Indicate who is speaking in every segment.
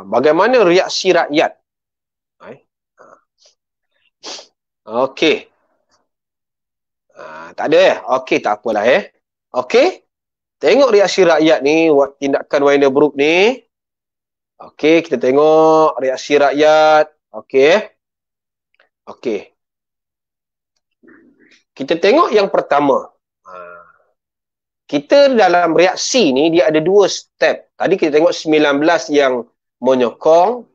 Speaker 1: bagaimana reaksi rakyat. Okey. Tak ada okey, tak apalah Okey. Tengok reaksi rakyat ni, tindakan Wynebrook ni. Okey, kita tengok reaksi rakyat. Okey. Okey. Kita tengok yang pertama. Kita dalam reaksi ni, dia ada 2 step. Tadi kita tengok 19 yang menyokong,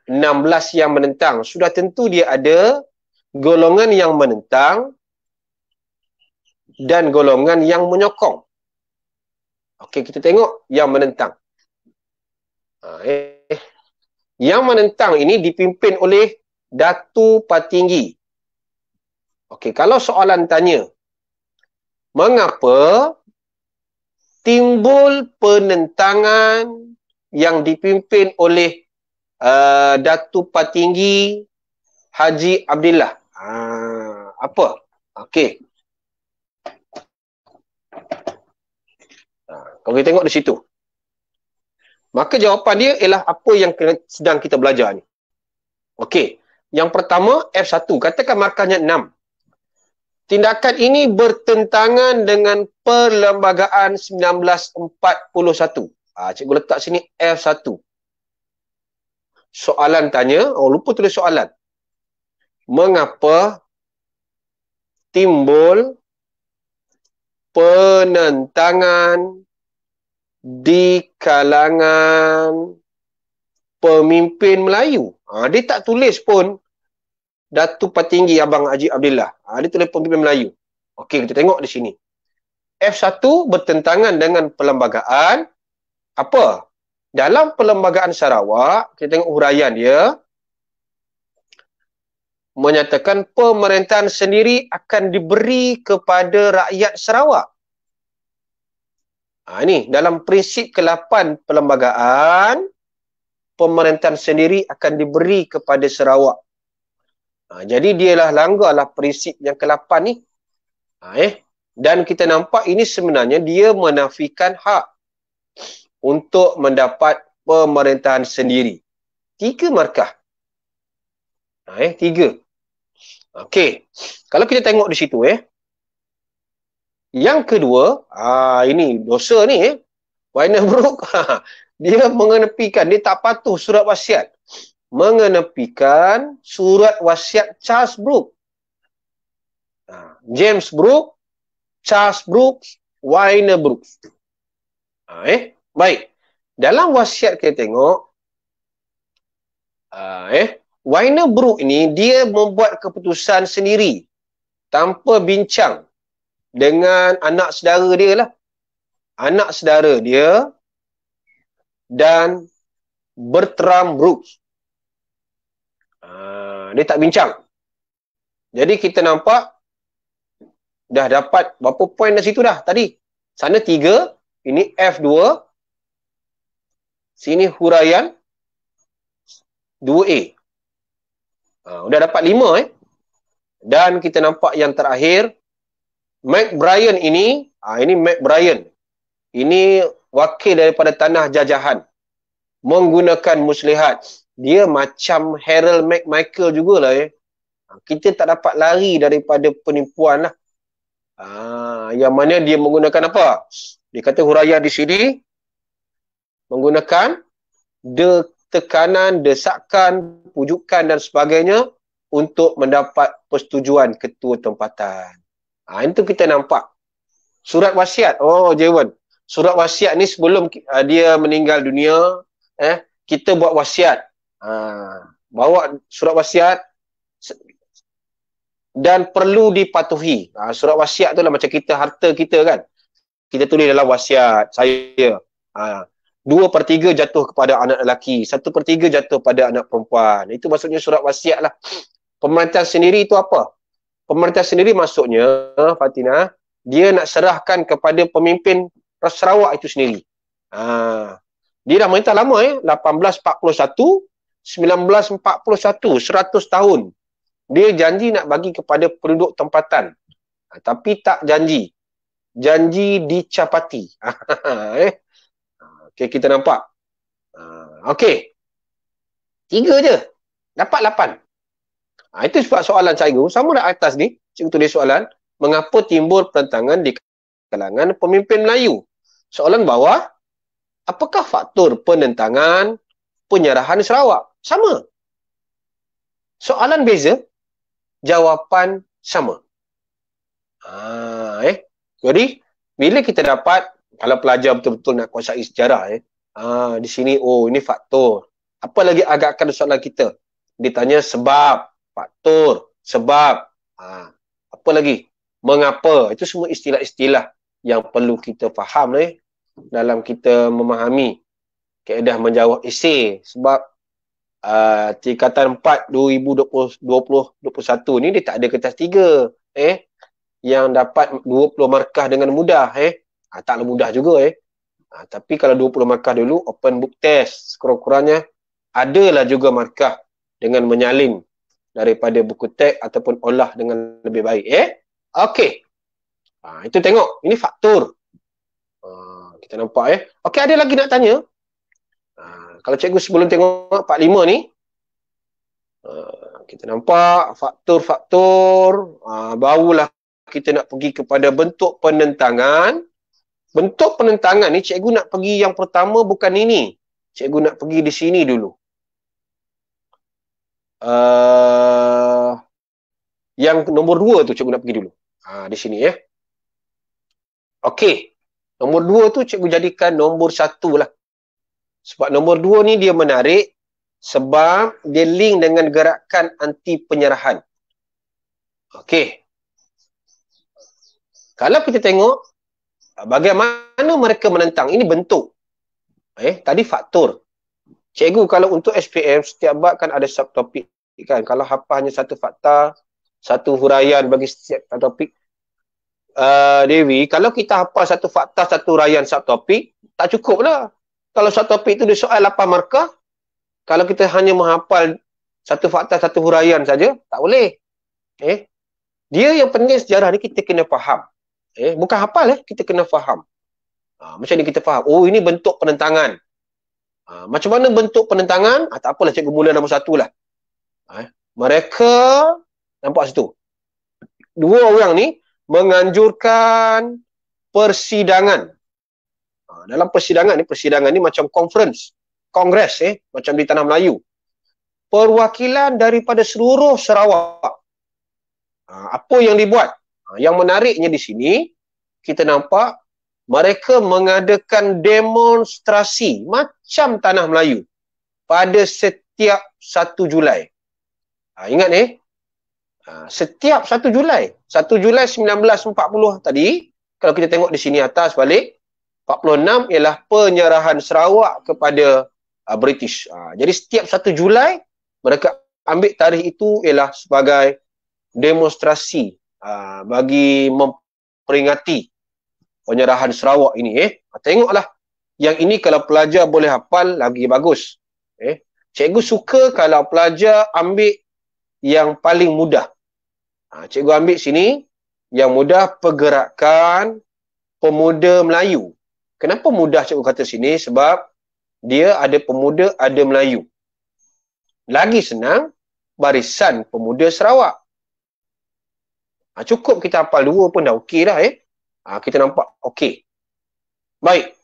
Speaker 1: 16 yang menentang. Sudah tentu dia ada golongan yang menentang dan golongan yang menyokong. Okey, kita tengok yang menentang. Yang menentang ini dipimpin oleh Datu Patinggi. Okey, kalau soalan tanya, mengapa timbul penentangan yang dipimpin oleh Datu Patinggi Haji Abdillah? Apa? Okey. Kalau kita tengok di situ, maka jawapan dia ialah apa yang sedang kita belajar ni. Okey. Yang pertama, F1. Katakan markahnya 6. Tindakan ini bertentangan dengan Perlembagaan 1941. Cikgu letak sini F1. Soalan tanya, lupa tulis soalan. Mengapa timbul penentangan di kalangan pemimpin Melayu? Dia tak tulis pun Datu Patinggi Abang Haji Abdillah. Dia tulis pemimpin Melayu. Okey, kita tengok di sini. F1 bertentangan dengan perlembagaan apa? Dalam Perlembagaan Sarawak, kita tengok huraian dia, menyatakan pemerintahan sendiri akan diberi kepada rakyat Sarawak. Ini dalam prinsip ke-8 perlembagaan, pemerintahan sendiri akan diberi kepada Sarawak. Jadi dialah langgarlah prinsip yang ke-8 ni. Dan kita nampak ini sebenarnya dia menafikan hak untuk mendapat pemerintahan sendiri. 3 markah. 3. Okey. Kalau kita tengok di situ yang kedua, ini dosa ni Wynebrook, dia mengenepikan, dia tak patuh surat wasiat. Mengenepikan surat wasiat Charles Brooke. James Brooke, Charles Brooke, Wynebrook. Baik. Dalam wasiat kita tengok, Wynebrook ini dia membuat keputusan sendiri tanpa bincang dengan anak saudara dia lah. Anak saudara dia dan Bertram Brooks. Dia tak bincang. Jadi kita nampak dah dapat berapa poin dah situ dah tadi. Sana 3, ini F2. Sini huraian 2A. Dah dapat 5 Dan kita nampak yang terakhir, Mac Bryan ini, ini Mac Bryan. Ini wakil daripada tanah jajahan. Menggunakan muslihat. Dia macam Harold McMichael jugalah Kita tak dapat lari daripada penipuan lah. Yang mana dia menggunakan apa? Dia kata huraian di sini menggunakan tekanan, desakan, pujukan dan sebagainya untuk mendapat persetujuan ketua tempatan. Itu kita nampak. Surat wasiat. Jewan. Surat wasiat ni sebelum dia meninggal dunia, kita buat wasiat. Bawa surat wasiat dan perlu dipatuhi. Surat wasiat tu lah macam kita harta kita kan. Kita tulis dalam wasiat saya. 2/3 jatuh kepada anak lelaki, 1/3 jatuh pada anak perempuan. Itu maksudnya surat wasiat lah. Pemerintahan sendiri itu apa? Pemerintahan sendiri maksudnya, Fatina, dia nak serahkan kepada pemimpin Sarawak itu sendiri. Dia dah merintah lama 1841, 1941, 100 tahun. Dia janji nak bagi kepada penduduk tempatan. Tapi tak janji. Janji dicapati. Okay, kita nampak. Okey. 3 je. Dapat 8. Itu sebab soalan cikgu. Sama dah atas ni. Cikgu tulis soalan. Mengapa timbul penentangan di kalangan pemimpin Melayu? Soalan bawah. Apakah faktor penentangan penyerahan Sarawak? Sama. Soalan beza. Jawapan sama. Jadi, bila kita dapat, kalau pelajar betul-betul nak kuasai sejarah, di sini, ini faktor. Apa lagi agakkan soalan kita? Ditanya sebab, faktor, sebab. Apa lagi? Mengapa? Itu semua istilah-istilah yang perlu kita faham dalam kita memahami kaedah menjawab esei. Sebab tingkatan 4 2020-2021 ni dia tak ada kertas 3. Yang dapat 20 markah dengan mudah. Taklah mudah juga. Tapi kalau 20 markah dulu, open book test. Sekurang-kurangnya, adalah juga markah dengan menyalin daripada buku teks ataupun olah dengan lebih baik. Okey. Itu tengok. Ini faktor. Kita nampak. Okey, ada lagi nak tanya? Kalau cikgu sebelum tengok 45 ni, kita nampak faktor-faktor, barulah kita nak pergi kepada bentuk penentangan. Bentuk penentangan ni cikgu nak pergi yang pertama bukan ini. Cikgu nak pergi di sini dulu. Yang nombor 2 tu cikgu nak pergi dulu. Di sini Okey. Nombor 2 tu cikgu jadikan nombor 1 lah. Sebab nombor 2 ni dia menarik sebab dia link dengan gerakan anti penyerahan. Okey. Kalau kita tengok bagaimana mereka menentang, ini bentuk. Tadi faktor. Cikgu kalau untuk SPM setiap bab kan ada subtopik kan. Kalau hafal hanya satu fakta, satu huraian bagi setiap topik. Dewi, kalau kita hafal satu fakta, satu huraian subtopik, tak cukup lah. Kalau subtopik itu dia soal 8 markah, kalau kita hanya menghafal satu fakta, satu huraian saja, tak boleh. Dia yang penting sejarah ni kita kena faham. Bukan hafal kita kena faham. Macam ni kita faham. Oh, ini bentuk penentangan. Macam mana bentuk penentangan? Tak apalah, cikgu mula nombor 1 lah. Mereka, nampak situ. 2 orang ni menganjurkan persidangan. Dalam persidangan ni macam conference, kongres macam di Tanah Melayu. Perwakilan daripada seluruh Sarawak. Apa yang dibuat? Yang menariknya di sini, kita nampak mereka mengadakan demonstrasi macam Tanah Melayu pada setiap 1 Julai. Ingat setiap 1 Julai. 1 Julai 1940 tadi, kalau kita tengok di sini atas balik, 46 ialah penyerahan Sarawak kepada British. Jadi setiap 1 Julai, mereka ambil tarikh itu ialah sebagai demonstrasi bagi memperingati penyerahan Sarawak ini. Tengoklah. Yang ini kalau pelajar boleh hafal, lagi bagus. Cikgu suka kalau pelajar ambil yang paling mudah. Cikgu ambil sini, yang mudah pergerakan pemuda Melayu. Kenapa mudah cikgu kata sini? Sebab dia ada pemuda, ada Melayu. Lagi senang, barisan pemuda Sarawak. Cukup kita hafal 2 pun dah okey dah. Kita nampak okey. Baik.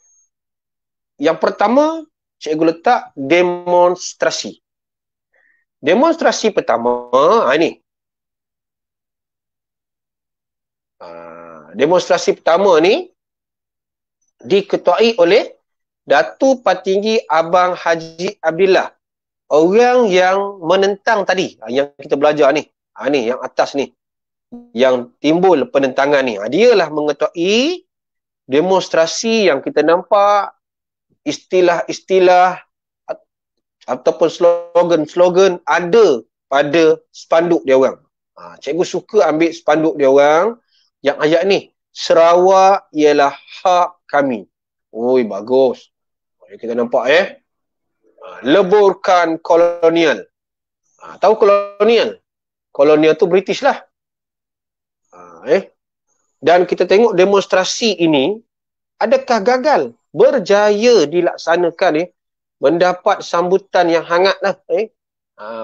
Speaker 1: Yang pertama, cikgu letak demonstrasi. Demonstrasi pertama, ini. Demonstrasi pertama ni diketuai oleh Datuk Patinggi Abang Haji Abdillah. Orang yang menentang tadi, yang kita belajar ni. Ni, yang atas ni. Yang timbul penentangan ni. Dialah mengetuai demonstrasi yang kita nampak istilah-istilah ataupun slogan-slogan ada pada spanduk dia orang. Cikgu suka ambil spanduk dia orang yang ayat ni. Sarawak ialah hak kami. Oi, bagus. Kita nampak leburkan kolonial. Tahu kolonial? Kolonial tu British lah. Dan kita tengok demonstrasi ini adakah gagal? Berjaya dilaksanakan mendapat sambutan yang hangat lah.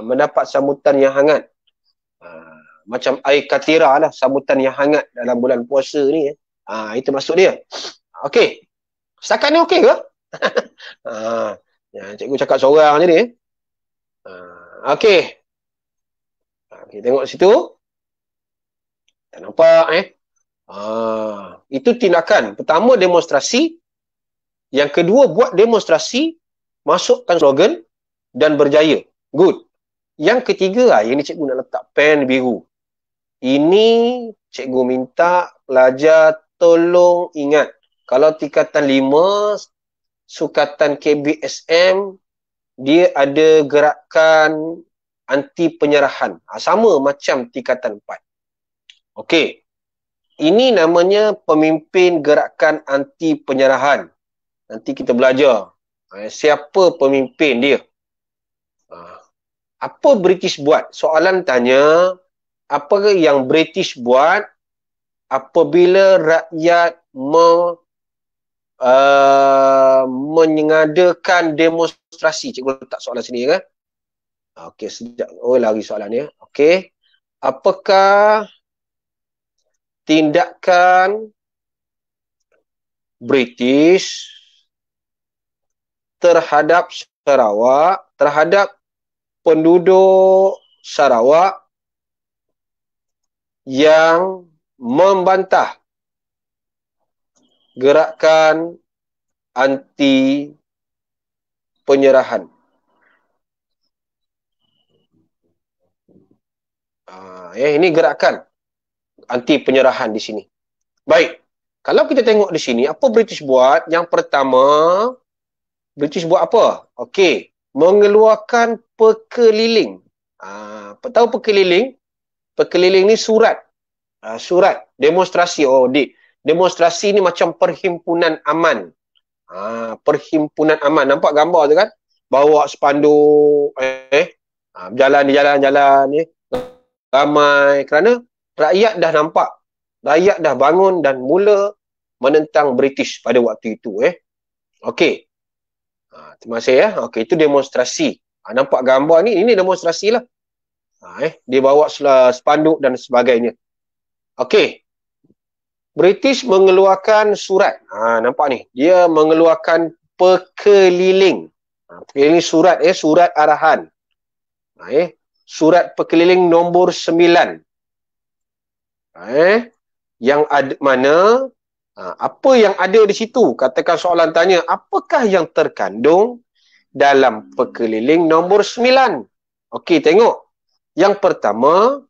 Speaker 1: Mendapat sambutan yang hangat. Macam air katira lah, sambutan yang hangat dalam bulan puasa ni. Itu maksud dia. Okey. Setakat ni okey ke? Cikgu cakap seorang je ni. Okey. Okay, tengok situ. Tak nampak itu tindakan. Pertama demonstrasi. Yang kedua buat demonstrasi, masukkan slogan dan berjaya. Good. Yang ketiga, yang ni cikgu nak letak pen biru. Ini cikgu minta pelajar tolong ingat. Kalau tingkatan 5, sukatan KBSM, dia ada gerakan anti penyerahan. Sama macam tingkatan 4. Okey. Ini namanya pemimpin gerakan anti penyerahan. Nanti kita belajar. Siapa pemimpin dia? Apa British buat? Soalan tanya, apa yang British buat apabila rakyat mengadakan demonstrasi? Cikgu letak soalan sini kan? Okey, lari soalan ni. Okey. Apakah tindakan British terhadap Sarawak, terhadap penduduk Sarawak yang membantah gerakan anti penyerahan? Ini gerakan anti penyerahan di sini. Baik. Kalau kita tengok di sini, apa British buat? Yang pertama, British buat apa? Okey, mengeluarkan pekeliling. Tahu pekeliling? Pekeliling ni surat. Surat demonstrasi. Demonstrasi ni macam perhimpunan aman. Perhimpunan aman. Nampak gambar tu kan? Bawa spanduk, berjalan di jalan-jalan ni. Ramai. Kerana rakyat dah nampak. Rakyat dah bangun dan mula menentang British pada waktu itu. Okey. Terima kasih ya. Okey, itu demonstrasi. Nampak gambar ni, ini demonstrasi lah. Dia bawa spanduk dan sebagainya. Okey. British mengeluarkan surat. Nampak ni. Dia mengeluarkan pekeliling. Pekeliling surat, surat arahan. Surat pekeliling nombor 9. Yang ada mana, apa yang ada di situ? Katakan soalan tanya, apakah yang terkandung dalam pekeliling nombor 9? Okey, tengok. Yang pertama,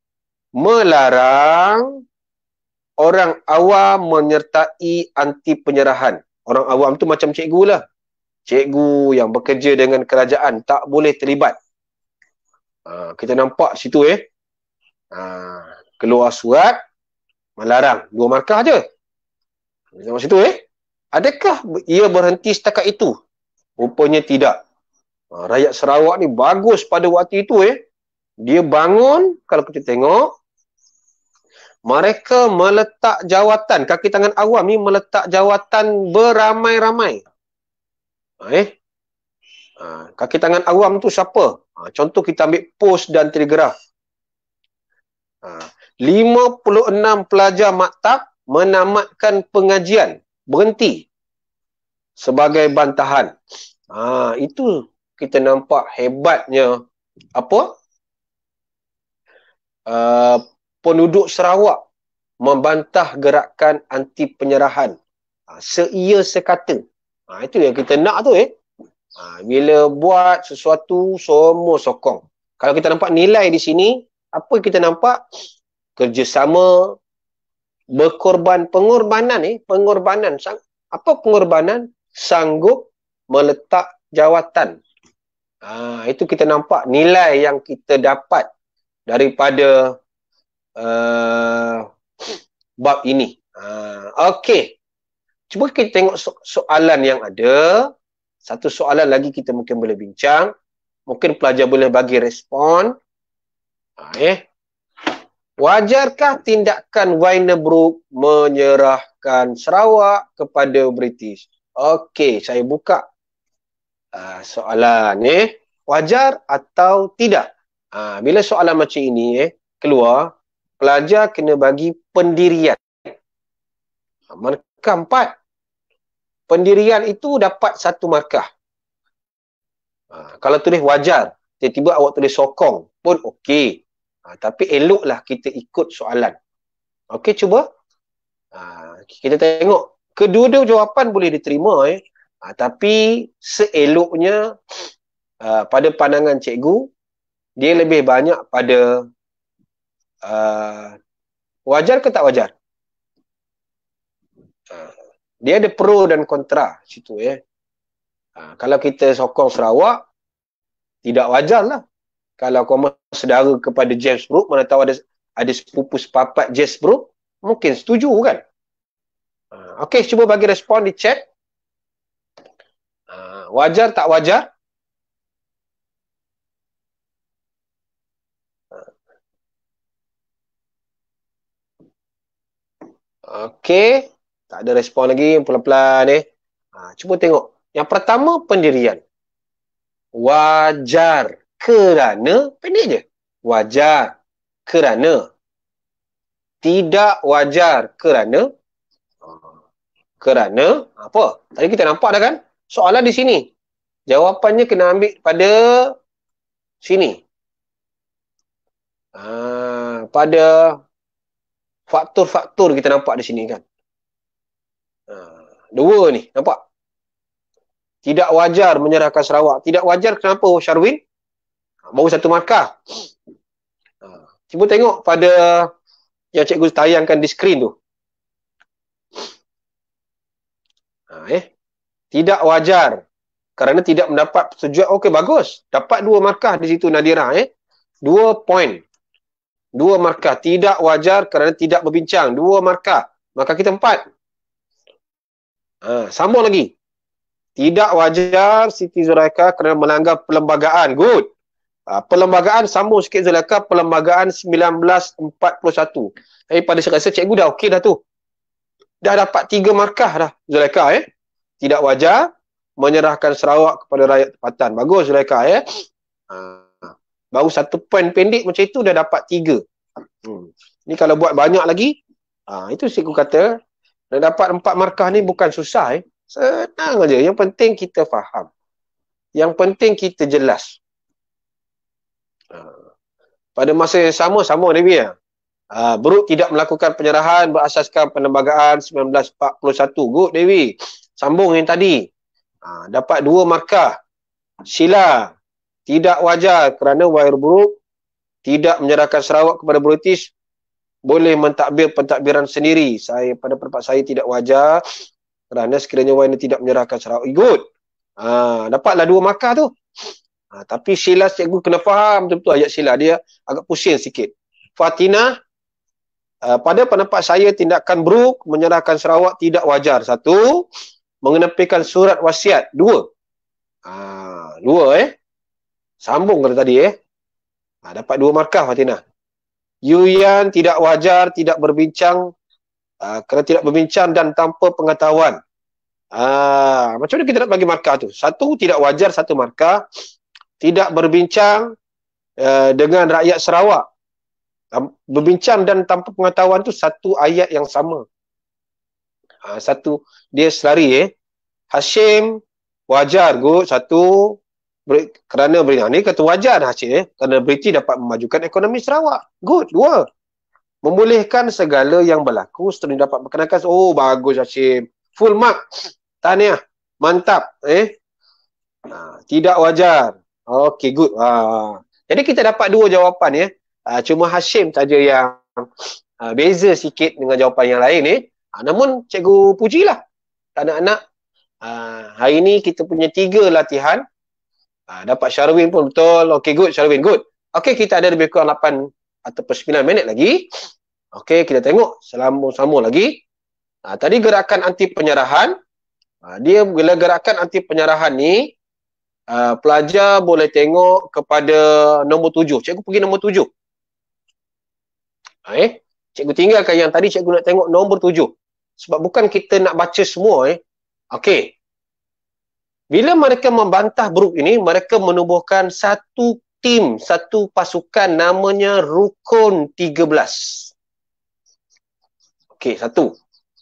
Speaker 1: melarang orang awam menyertai anti penyerahan. Orang awam tu macam cikgu lah. Cikgu yang bekerja dengan kerajaan tak boleh terlibat. Kita nampak situ keluar surat melarang. 2 markah je. Tengok situ adakah ia berhenti setakat itu? Rupanya tidak. Rakyat Sarawak ni bagus pada waktu itu dia bangun, kalau kita tengok, mereka meletak jawatan, kaki tangan awam ni meletak jawatan beramai-ramai. Kaki tangan awam tu siapa? Contoh kita ambil Post dan Telegraph. 56 pelajar maktab menamatkan pengajian, berhenti sebagai bantahan. Itu kita nampak hebatnya apa? Penduduk Sarawak membantah gerakan anti penyerahan. Seia sekata. Itu yang kita nak tu bila buat sesuatu, semua sokong. Kalau kita nampak nilai di sini, apa kita nampak? Kerjasama, pengorbanan. Apa pengorbanan? Sanggup meletak jawatan. Itu kita nampak nilai yang kita dapat daripada bab ini. Okey. Cuba kita tengok soalan yang ada. Satu soalan lagi kita mungkin boleh bincang. Mungkin pelajar boleh bagi respon. Wajarkah tindakan Wynebrook menyerahkan Sarawak kepada British? Okey, saya buka Soalan wajar atau tidak? Bila soalan macam ini keluar, pelajar kena bagi pendirian. Markah 4. Pendirian itu dapat 1 markah. Kalau tulis wajar, tiba-tiba awak tulis sokong pun okey. Tapi eloklah kita ikut soalan. Okey, cuba. Kita tengok. Kedua-dua jawapan boleh diterima. Tapi seeloknya pada pandangan cikgu, dia lebih banyak pada wajar ke tak wajar. Dia ada pro dan kontra situ kalau kita sokong Sarawak, tidak wajar lah. Kalau kau saudara kepada James Brooke, mana tahu ada sepupu sepapat James Brooke, mungkin setuju kan. Okey, cuba bagi respon di chat. Wajar tak wajar? Okey, tak ada respon lagi, pelan-pelan cuba tengok. Yang pertama, pendirian. Wajar kerana, pendek je. Wajar kerana. Tidak wajar kerana. Kerana apa? Tadi kita nampak dah kan? Soalan di sini. Jawapannya kena ambil pada sini. Pada faktor-faktor kita nampak di sini kan. Dua ni, nampak? Tidak wajar menyerahkan Sarawak. Tidak wajar kenapa, Syarwin? Baru 1 markah. Cuba tengok pada yang cikgu tayangkan di skrin tu. Tidak wajar kerana tidak mendapat persetujuan. Okey, bagus. Dapat 2 markah di situ, Nadira. 2 poin. 2 markah. Tidak wajar kerana tidak berbincang. 2 markah. Maka kita 4. Sambung lagi. Tidak wajar Siti Zulaikha kerana melanggar perlembagaan. Good. Perlembagaan, sambung sikit Zulaikha. Perlembagaan 1941. Pada saya rasa cikgu dah okey dah tu. Dah dapat 3 markah dah Zulaikha. Tidak wajar menyerahkan Sarawak kepada rakyat tempatan. Bagus Zulaikha baru 1 poin pendek macam itu dah dapat 3. Ni kalau buat banyak lagi, itu cikgu kata nak dapat 4 markah ni bukan susah. Senang aja. Yang penting kita faham. Yang penting kita jelas. Pada masa yang sama Dewi Brooke tidak melakukan penyerahan berasaskan Perlembagaan 1941. Good Dewi. Sambung yang tadi. Dapat 2 markah. Sheila. Tidak wajar kerana Wahir Brooke tidak menyerahkan Sarawak kepada British. Boleh mentadbir pentadbiran sendiri. Pada pendapat saya tidak wajar kerana sekiranya Wahir tidak menyerahkan Sarawak. Good. Dapatlah 2 markah tu. Tapi Sheila cikgu kena faham betul-betul ayat Sheila. Dia agak pusing sikit. Fatina. Pada pendapat saya tindakan Brooke menyerahkan Sarawak tidak wajar. 1. Mengenepikan surat wasiat. 2. 2 Sambung kata tadi dapat 2 markah Fatina. Yuyan tidak wajar, tidak berbincang kerana tidak berbincang dan tanpa pengetahuan. Macam mana kita nak bagi markah tu? 1 tidak wajar, 1 markah. Tidak berbincang dengan rakyat Sarawak. Berbincang dan tanpa pengetahuan tu 1 ayat yang sama. 1 dia selari Hashim wajar good. 1 kerana ni kata wajar Hashim kerana British dapat memajukan ekonomi Sarawak. Good. 2 membolehkan segala yang berlaku seterusnya dapat berkenakan. Oh bagus Hashim. Full mark. Tahniah. Mantap. Tidak wajar. Okay good. Jadi kita dapat 2 jawapan cuma Hashim saja yang beza sikit dengan jawapan yang lain namun cikgu pujilah anak-anak. Hari ni kita punya 3 latihan. Dapat Syarwin pun betul. Okay good Syarwin, good. Okay, kita ada lebih kurang 8 ataupun 9 minit lagi. Okay, kita tengok sambung lagi. Tadi gerakan anti penyerahan. Dia bila gerakan anti penyerahan ni pelajar boleh tengok kepada nombor 7. Cikgu pergi nombor 7. Cikgu tinggalkan yang tadi cikgu nak tengok nombor 7. Sebab bukan kita nak baca semua. Okey. Bila mereka membantah Brooke ini, mereka menubuhkan satu tim, satu pasukan namanya Rukun 13. Okey, satu.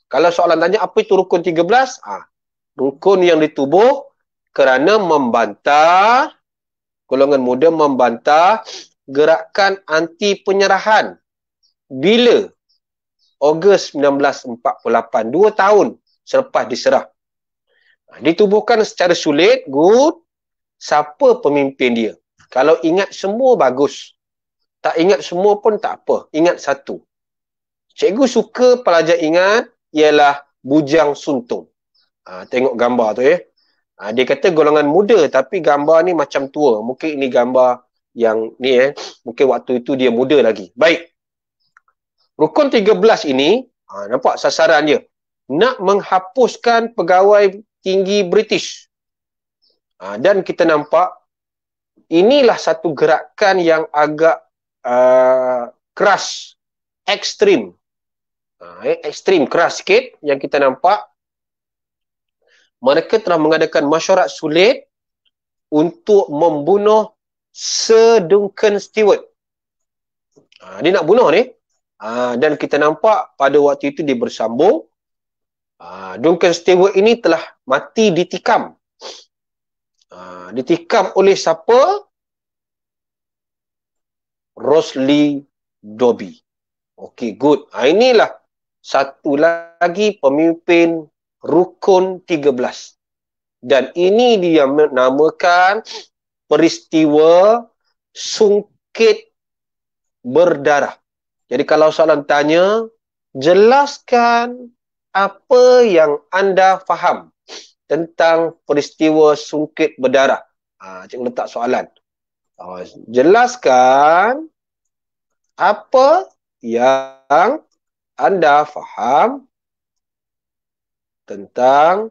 Speaker 1: Kalau soalan tanya apa itu Rukun 13? Rukun yang ditubuh kerana membantah, golongan muda membantah gerakan anti penyerahan. Bila? Ogos 1948, 2 tahun selepas diserah. Ditubuhkan secara sulit, good. Siapa pemimpin dia? Kalau ingat semua, bagus. Tak ingat semua pun tak apa. Ingat satu. Cikgu suka pelajar ingat ialah Bujang Suntung. Tengok gambar tu ya. Dia kata golongan muda tapi gambar ni macam tua. Mungkin ini gambar yang ni mungkin waktu itu dia muda lagi. Baik. Rukun 13 ini, nampak sasaran dia. Nak menghapuskan pegawai tinggi British. Dan kita nampak inilah satu gerakan yang agak keras, ekstrim. Ekstrim, keras sikit yang kita nampak. Mereka telah mengadakan mesyuarat sulit untuk membunuh Sir Duncan Stewart. Dia nak bunuh ni. Dan kita nampak pada waktu itu dia bersambung. Duncan Stewart ini telah mati ditikam. Ditikam oleh siapa? Rosely Dobbie. Okey, good. Inilah satu lagi pemimpin Rukun 13. Dan ini dia menamakan peristiwa Sungkit Berdarah. Jadi kalau soalan tanya, jelaskan apa yang anda faham tentang peristiwa Sungkit Berdarah. Cikgu letak soalan. Jelaskan apa yang anda faham tentang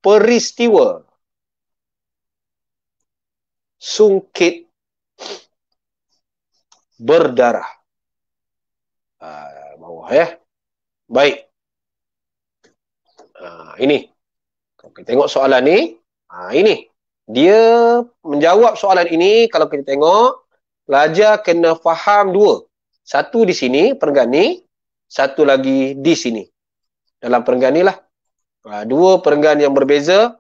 Speaker 1: peristiwa Sungkit Berdarah. Bawah ya. Baik. Ini. Kalau kita tengok soalan ni, ini. Dia menjawab soalan ini, kalau kita tengok, pelajar kena faham dua. Satu di sini, perenggan ni. Satu lagi di sini. Dalam perenggan ni lah. Dua perenggan yang berbeza,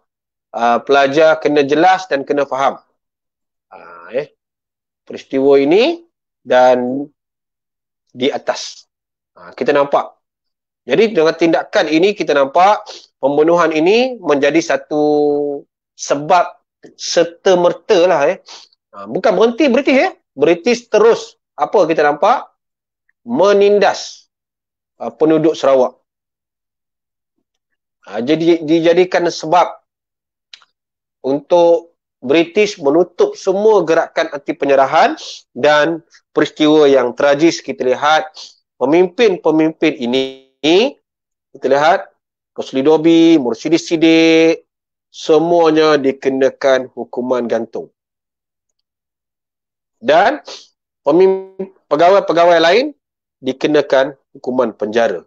Speaker 1: pelajar kena jelas dan kena faham. Peristiwa ini dan di atas. Kita nampak. Jadi dengan tindakan ini kita nampak pembunuhan ini menjadi satu sebab serta-merta lah. Bukan berhenti British British terus apa kita nampak? Menindas penduduk Sarawak. Jadi dijadikan sebab untuk British menutup semua gerakan anti penyerahan dan peristiwa yang tragis kita lihat pemimpin-pemimpin ini kita lihat Rosely Dobbie, Mursyid Siddiq semuanya dikenakan hukuman gantung. Dan pegawai-pegawai lain dikenakan hukuman penjara.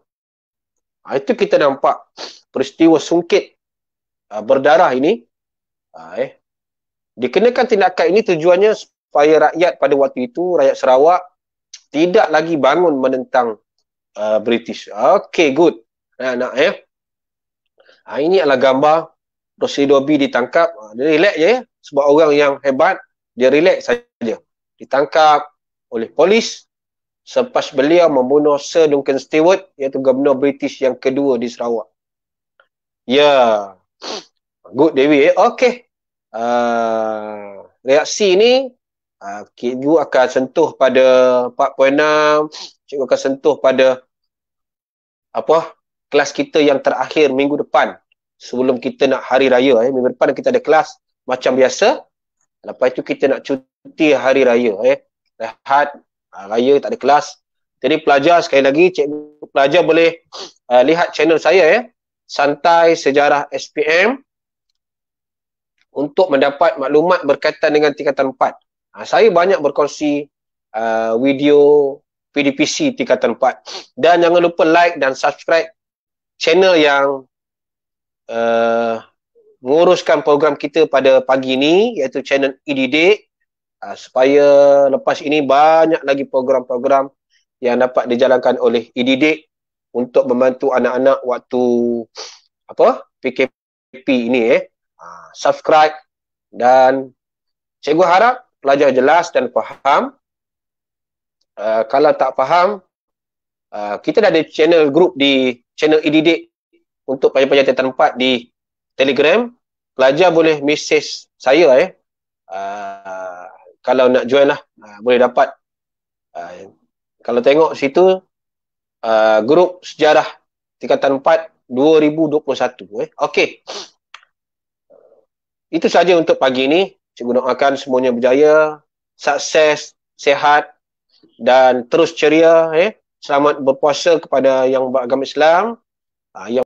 Speaker 1: Itu kita nampak peristiwa Sungkit Berdarah ini dikenakan tindakan ini tujuannya supaya rakyat pada waktu itu, rakyat Sarawak tidak lagi bangun menentang British. Okay, good. Ini adalah gambar Rosely Dobbie ditangkap. Dia relax je sebab orang yang hebat, dia relax saja. Ditangkap oleh polis selepas beliau membunuh Sir Duncan Stewart, iaitu Gubernur British yang kedua di Sarawak. Good Dewi. Okay. Reaksi ni cikgu akan sentuh pada 4.6, cikgu akan sentuh pada kelas kita yang terakhir minggu depan sebelum kita nak hari raya. Minggu depan kita ada kelas macam biasa, lepas itu kita nak cuti hari raya. Rehat raya, tak ada kelas. Jadi pelajar, sekali lagi cikgu pelajar boleh lihat channel saya Santai Sejarah SPM untuk mendapat maklumat berkaitan dengan tingkatan 4. Saya banyak berkongsi video PDPC tingkatan 4. Dan jangan lupa like dan subscribe channel yang menguruskan program kita pada pagi ini, iaitu channel e-didik, supaya lepas ini banyak lagi program-program yang dapat dijalankan oleh e-didik untuk membantu anak-anak waktu PKP ini. Subscribe, dan cikgu harap pelajar jelas dan faham. Kalau tak faham, kita dah ada channel group di channel e-didik untuk pelajar-pelajar tingkatan 4 di Telegram. Pelajar boleh message saya kalau nak join lah, boleh dapat. Kalau tengok situ, grup sejarah tingkatan 4 2021. Okey. Itu saja untuk pagi ini. Cikgu doakan semuanya berjaya, sukses, sihat dan terus ceria. Selamat berpuasa kepada yang beragama Islam. Yang